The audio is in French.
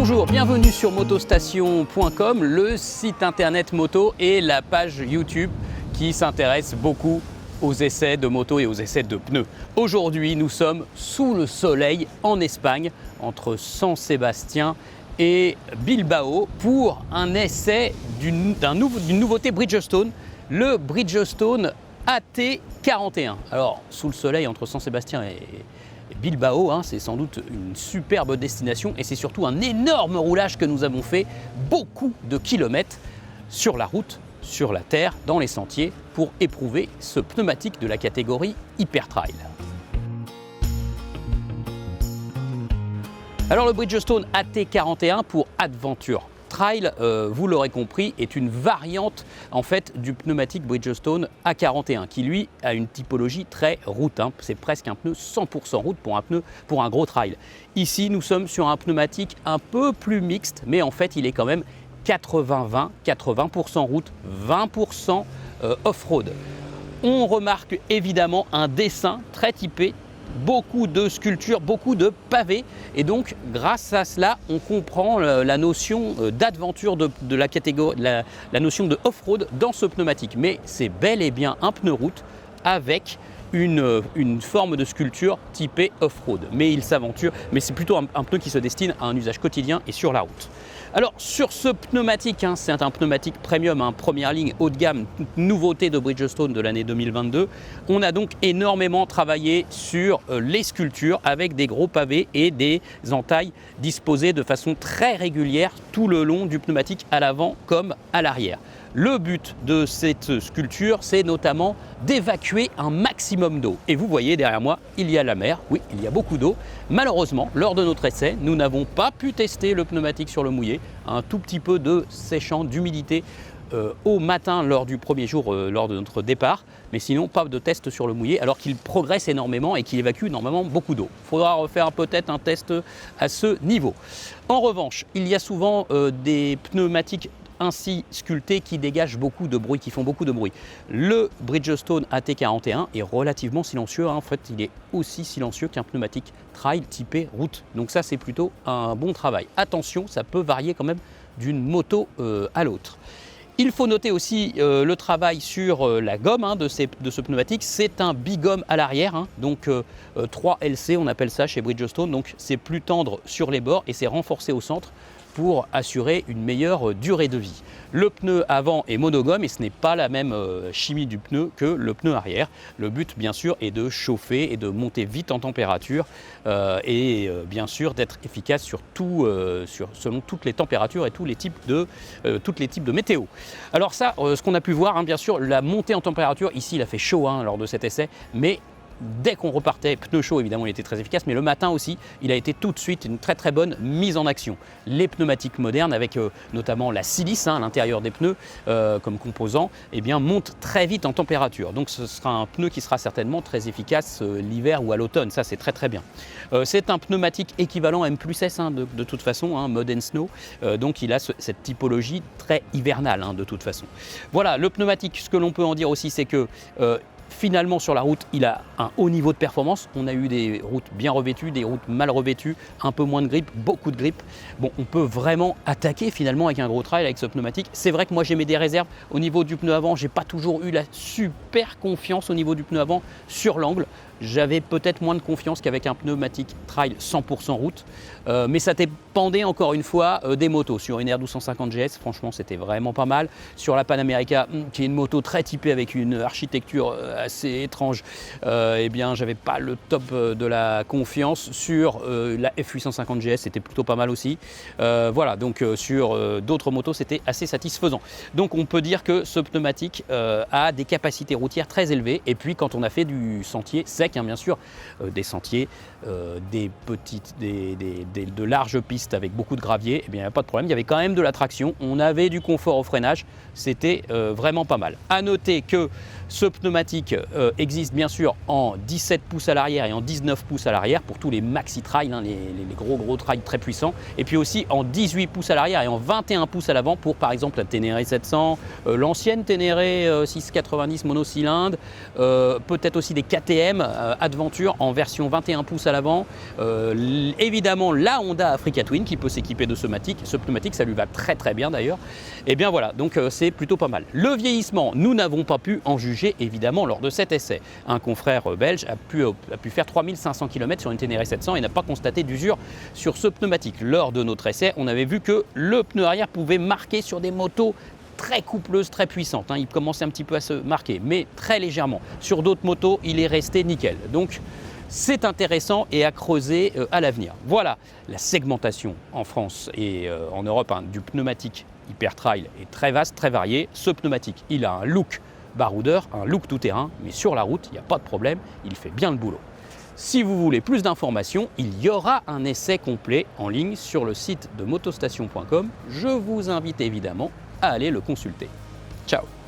Bonjour, bienvenue sur motostation.com, le site internet moto et la page YouTube qui s'intéresse beaucoup aux essais de moto et aux essais de pneus. Aujourd'hui, nous sommes sous le soleil en Espagne, entre San Sébastien et Bilbao, pour un essai d'une nouveauté Bridgestone, le Bridgestone AT41. Alors, sous le soleil entre San Sébastien et Bilbao, c'est sans doute une superbe destination et c'est surtout un énorme roulage que nous avons fait, beaucoup de kilomètres sur la route, sur la terre, dans les sentiers, pour éprouver ce pneumatique de la catégorie Hyper Trail. Alors le Bridgestone AT41 pour Adventure Trail, vous l'aurez compris, est une variante en fait du pneumatique Bridgestone A41 qui lui a une typologie très route. C'est presque un pneu 100% route pour un gros trail. Ici nous sommes sur un pneumatique un peu plus mixte, mais en fait il est quand même 80-20, 80% route, 20% off-road. On remarque évidemment un dessin très typé, beaucoup de sculptures, beaucoup de pavés, et donc grâce à cela on comprend la notion d'aventure de la catégorie, la notion de off-road dans ce pneumatique. Mais c'est bel et bien un pneu route avec une forme de sculpture typée off-road, mais il s'aventure, mais c'est plutôt un pneu qui se destine à un usage quotidien et sur la route. Alors sur ce pneumatique, c'est un pneumatique premium, première ligne haut de gamme, nouveauté de Bridgestone de l'année 2022. On a donc énormément travaillé sur les sculptures avec des gros pavés et des entailles disposées de façon très régulière tout le long du pneumatique, à l'avant comme à l'arrière. Le but de cette sculpture, c'est notamment d'évacuer un maximum d'eau. Et vous voyez derrière moi, il y a la mer, oui, il y a beaucoup d'eau. Malheureusement, lors de notre essai, nous n'avons pas pu tester le pneumatique sur le mouillé. Un tout petit peu de séchant, d'humidité au matin lors du premier jour, lors de notre départ. Mais sinon, pas de test sur le mouillé, alors qu'il progresse énormément et qu'il évacue normalement beaucoup d'eau. Il faudra refaire peut-être un test à ce niveau. En revanche, il y a souvent des pneumatiques ainsi sculptés qui dégagent beaucoup de bruit, qui font beaucoup de bruit. Le Bridgestone AT41 est relativement silencieux, en fait il est aussi silencieux qu'un pneumatique trail typé route. Donc ça c'est plutôt un bon travail. Attention, ça peut varier quand même d'une moto à l'autre. Il faut noter aussi le travail sur la gomme de ce pneumatique. C'est un bigomme à l'arrière, donc 3 LC on appelle ça chez Bridgestone, donc c'est plus tendre sur les bords et c'est renforcé au centre pour assurer une meilleure durée de vie. Le pneu avant est monogomme et ce n'est pas la même chimie du pneu que le pneu arrière. Le but bien sûr est de chauffer et de monter vite en température et bien sûr d'être efficace sur selon toutes les températures et tous les types de météo. Alors ça, ce qu'on a pu voir, bien sûr, la montée en température, ici il a fait chaud lors de cet essai, mais dès qu'on repartait, pneu chaud évidemment il était très efficace, mais le matin aussi il a été tout de suite une très très bonne mise en action. Les pneumatiques modernes avec notamment la silice à l'intérieur des pneus comme composant, montent très vite en température. Donc ce sera un pneu qui sera certainement très efficace l'hiver ou à l'automne, ça c'est très très bien. C'est un pneumatique équivalent M+S de toute façon, Mud and Snow, donc il a cette typologie très hivernale de toute façon. Voilà, le pneumatique, ce que l'on peut en dire aussi c'est que finalement sur la route il a un haut niveau de performance. On a eu des routes bien revêtues, des routes mal revêtues, un peu moins de grippe, beaucoup de grippe. Bon, on peut vraiment attaquer finalement avec un gros trail avec ce pneumatique. C'est vrai que moi j'ai mis des réserves au niveau du pneu avant, j'ai pas toujours eu la super confiance au niveau du pneu avant sur l'angle. J'avais peut-être moins de confiance qu'avec un pneumatique trail 100% route, mais ça dépendait encore une fois des motos. Sur une R1250 GS, franchement c'était vraiment pas mal. Sur la Panamerica, qui est une moto très typée avec une architecture assez étrange, j'avais pas le top de la confiance. Sur la F850 GS, c'était plutôt pas mal aussi. Voilà, donc sur d'autres motos, c'était assez satisfaisant. Donc on peut dire que ce pneumatique a des capacités routières très élevées. Et puis quand on a fait du sentier sec, bien sûr, des sentiers, de larges pistes avec beaucoup de gravier, il n'y a pas de problème, il y avait quand même de la traction, on avait du confort au freinage, c'était vraiment pas mal. À noter que ce pneumatique pneumatique existe bien sûr en 17 pouces à l'arrière et en 19 pouces à l'arrière pour tous les maxi trails, hein, les gros trails très puissants. Et puis aussi en 18 pouces à l'arrière et en 21 pouces à l'avant pour par exemple la Ténéré 700, l'ancienne Ténéré 690 monocylindre, peut-être aussi des KTM Adventure en version 21 pouces à l'avant. Évidemment la Honda Africa Twin qui peut s'équiper de ce pneumatique, ça lui va très très bien d'ailleurs. Et bien voilà, donc c'est plutôt pas mal. Le vieillissement, nous n'avons pas pu en juger évidemment lors de cet essai. Un confrère belge a pu faire 3500 km sur une Ténéré 700 et n'a pas constaté d'usure sur ce pneumatique. Lors de notre essai, on avait vu que le pneu arrière pouvait marquer sur des motos très coupleuses, très puissantes, hein. Il commençait un petit peu à se marquer, mais très légèrement. Sur d'autres motos, il est resté nickel. Donc c'est intéressant et à creuser à l'avenir. Voilà, la segmentation en France et en Europe, hein, du pneumatique Hyper Trail est très vaste, très varié. Ce pneumatique, il a un look baroudeur, un look tout-terrain, mais sur la route, il n'y a pas de problème, il fait bien le boulot. Si vous voulez plus d'informations, il y aura un essai complet en ligne sur le site de motostation.com. Je vous invite évidemment à aller le consulter. Ciao!